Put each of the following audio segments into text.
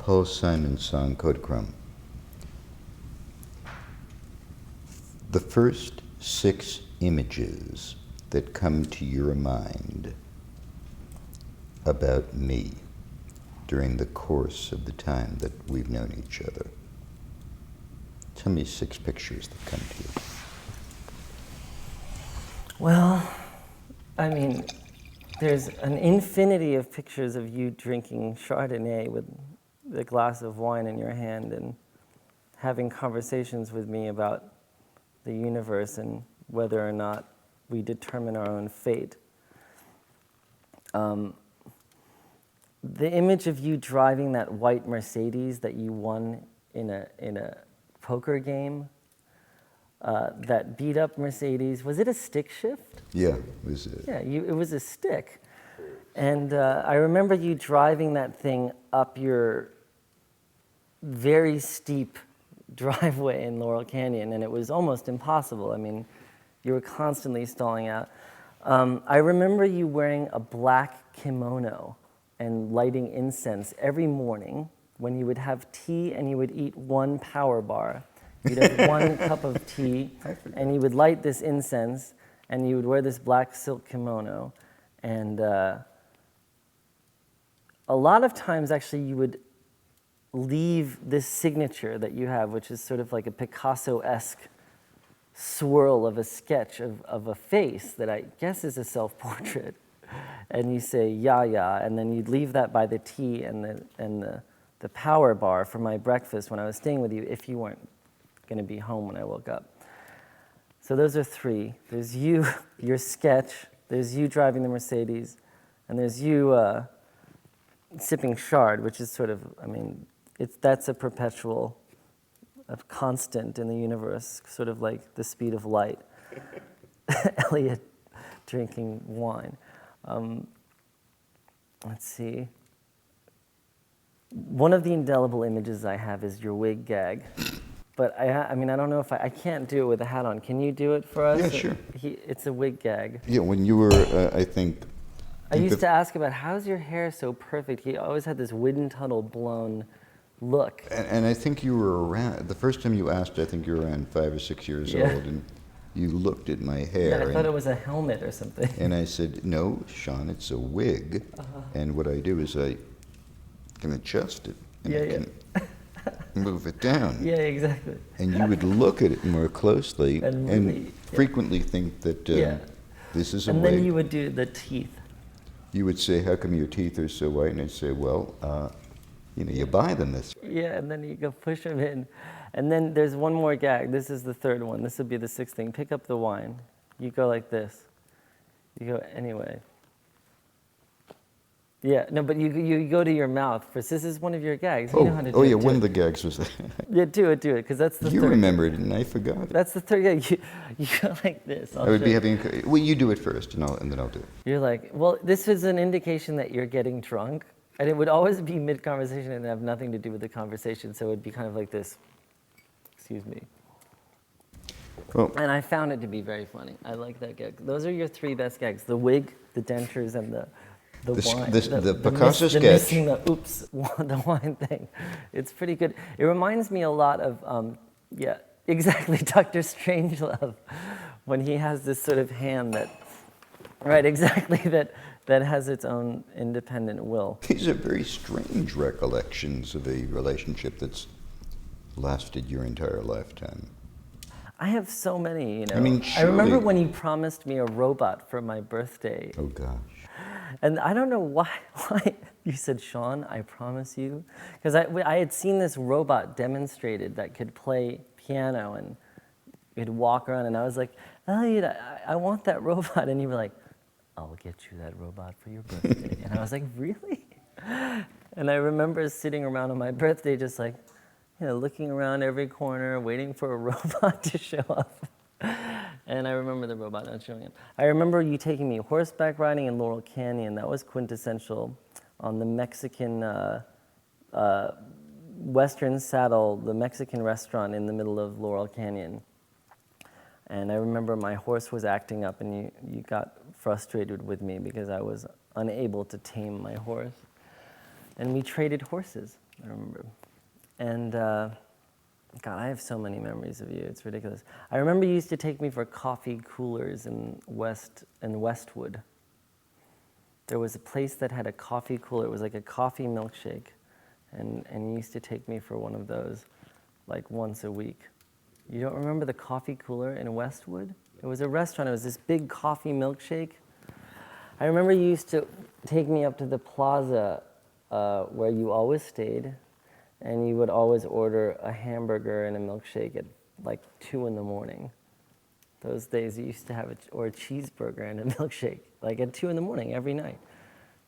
Paul Simon's song Kodachrome. The first 6 images that come to your mind about me during the course of the time that we've known each other. Tell me 6 pictures that come to you. Well, I mean, there's an infinity of pictures of you drinking Chardonnay with a glass of wine in your hand and having conversations with me about the universe and whether or not we determine our own fate. The image of you driving that white Mercedes that you won in a poker game, that beat up Mercedes, was it a stick shift? Yeah, it was it. Yeah, it was a stick. And I remember you driving that thing up your very steep driveway in Laurel Canyon, and it was almost impossible. I mean, you were constantly stalling out. I remember you wearing a black kimono and lighting incense every morning when you would have tea and you would eat 1 power bar. You'd have 1 cup of tea, and you would light this incense, and you would wear this black silk kimono. And a lot of times, actually, you would leave this signature that you have, which is sort of like a Picasso-esque swirl of a sketch of a face that I guess is a self-portrait. And you say, yeah, and then you'd leave that by the tea and the power bar for my breakfast when I was staying with you, if you weren't going to be home when I woke up. So those are 3. There's you, your sketch, there's you driving the Mercedes, and there's you sipping Chard, which is sort of, I mean, that's a perpetual, a constant in the universe, sort of like the speed of light. Elliot drinking wine. Let's see. One of the indelible images I have is your wig gag. But I mean, I don't know if I can't do it with a hat on. Can you do it for us? Yeah, sure. It's a wig gag. Yeah, when you were, I think I used to ask about, how's your hair so perfect? He always had this wind tunnel blown look. And I think you were around, the first time you asked, I think you were around 5 or 6 years old, and you looked at my hair. Yeah, I thought it was a helmet or something. And I said, no, Sean, it's a wig. And what I do is I can adjust it, and I can move it down. Yeah, exactly. And you would look at it more closely and really, frequently think that this is a wig. wig. And then you would do the teeth. You would say, how come your teeth are so white? And I'd say, well, you buy them this way. Yeah, and then you go push them in. And then there's one more gag. This is the 3rd one. This would be the 6th thing. Pick up the wine. You go like this. You go anyway. Yeah, no, but you go to your mouth first. This is one of your gags. You know how to do it. One of the gags was that. Yeah, do it, because that's the 3rd. You remembered it, and I forgot it. That's the 3rd gag. You go like this. I would be having, well, you do it first, and then I'll do it. You're like, well, this is an indication that you're getting drunk. And it would always be mid-conversation and have nothing to do with the conversation, so it would be kind of like this. Excuse me. Well, and I found it to be very funny. I like that gag. Those are your 3 best gags: the wig, the dentures, and the wine. The Picasso sketch. Missing the wine thing. It's pretty good. It reminds me a lot of, exactly, Dr. Strangelove, when he has this sort of hand that, right, exactly, that has its own independent will. These are very strange recollections of a relationship that's lasted your entire lifetime. I have so many, you know. I mean, I remember when you promised me a robot for my birthday. Oh, gosh. And I don't know why you said, Sean, I promise you. Because I had seen this robot demonstrated that could play piano and it'd walk around, and I was like, Elliot, I want that robot. And you were like, I'll get you that robot for your birthday. And I was like, really? And I remember sitting around on my birthday just like, looking around every corner, waiting for a robot to show up. And I remember the robot not showing up. I remember you taking me horseback riding in Laurel Canyon. That was quintessential on the Mexican Western Saddle, the Mexican restaurant in the middle of Laurel Canyon. And I remember my horse was acting up, and you got frustrated with me because I was unable to tame my horse. And we traded horses. I remember. And God, I have so many memories of you. It's ridiculous. I remember you used to take me for coffee coolers in Westwood. There was a place that had a coffee cooler. It was like a coffee milkshake. And you used to take me for one of those like once a week. You don't remember the coffee cooler in Westwood? It was a restaurant. It was this big coffee milkshake. I remember you used to take me up to the plaza where you always stayed, and you would always order a hamburger and a milkshake at like 2 in the morning. Those days you used to have or a cheeseburger and a milkshake, like at 2 in the morning every night.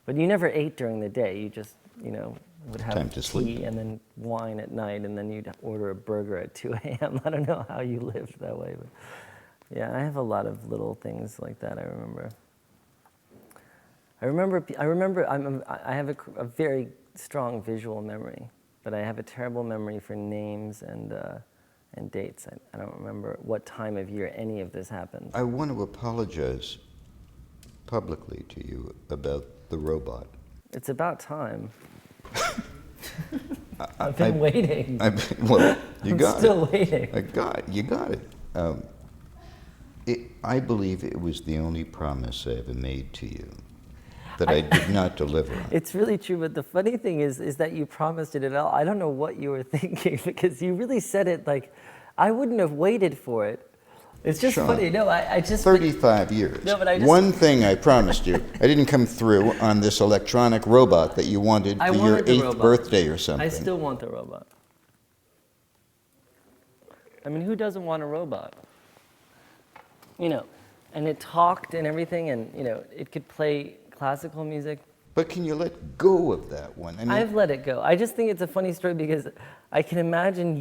But you never ate during the day. You just, would have Time to sleep. tea and then wine at night, and then you'd order a burger at 2 a.m. I don't know how you lived that way, but yeah, I have a lot of little things like that. I remember. I have a very strong visual memory, but I have a terrible memory for names and dates. I don't remember what time of year any of this happened. I want to apologize publicly to you about the robot. It's about time. I've been waiting. Well, you got it. I'm still waiting. You got it. I believe it was the only promise I ever made to you that I did not deliver on. It's really true, but the funny thing is that you promised it at all. I don't know what you were thinking, because you really said it like, I wouldn't have waited for it. It's just Sean, funny. No, I just... 35 years. No, but I just... One thing I promised you, I didn't come through on this electronic robot that you wanted for your 8th birthday or something. I still want the robot. I mean, who doesn't want a robot? And it talked and everything, and, it could play classical music. But can you let go of that one? I mean, I've let it go. I just think it's a funny story because I can imagine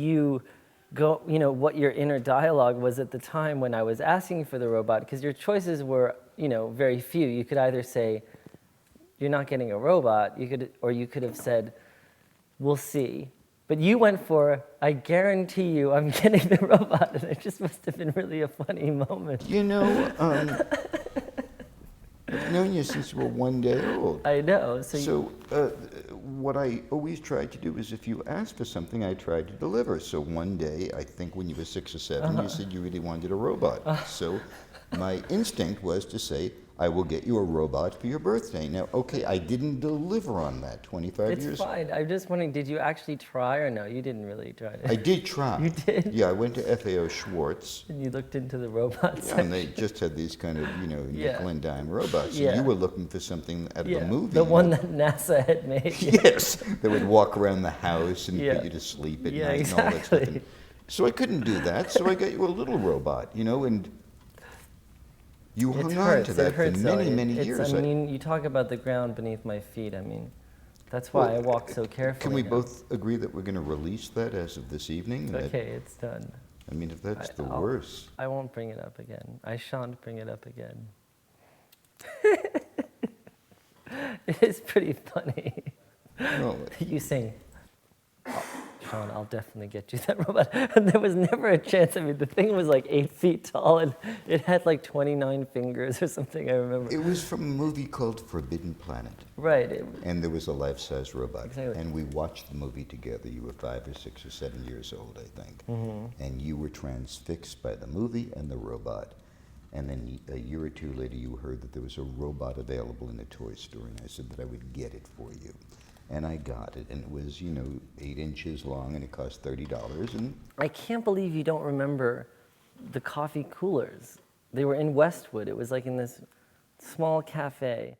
what your inner dialogue was at the time when I was asking for the robot, because your choices were, very few. You could either say, you're not getting a robot, or you could have said, we'll see. But you went for, I guarantee you I'm getting the robot, and it just must have been really a funny moment. I've known you since you were 1 day old. I know. What I always tried to do is if you asked for something, I tried to deliver. So one day, I think when you were 6 or 7, you said you really wanted a robot. So my instinct was to say, I will get you a robot for your birthday. Now, okay, I didn't deliver on that 25 years. It's fine. I'm just wondering, did you actually try, or no? You didn't really try to. I did try. You did? Yeah, I went to FAO Schwartz. And you looked into the robots. Yeah, and they just had these kind of, nickel and dime robots. Yeah. And you were looking for something out of a movie. The one that NASA had made. Yes, they would walk around the house and put you to sleep at night exactly. and all that stuff. And so I couldn't do that, so I got you a little robot, and you hung on to that for many years. You talk about the ground beneath my feet. That's why I walk so carefully. Can we now. both agree that we're going to release that as of this evening? Okay, it's done. If that's the worst. I won't bring it up again. I shan't bring it up again. It is pretty funny. No. You saying, Sean, I'll definitely get you that robot. And there was never a chance. The thing was like 8 feet tall, and it had like 29 fingers or something, I remember. It was from a movie called Forbidden Planet. Right. And there was a life-size robot. Exactly. And we watched the movie together. You were 5 or 6 or 7 years old, I think. Mm-hmm. And you were transfixed by the movie and the robot. And then a year or 2 later, you heard that there was a robot available in a toy store, and I said that I would get it for you. And I got it, and it was, 8 inches long, and it cost $30. And I can't believe you don't remember the coffee coolers. They were in Westwood. It was like in this small cafe.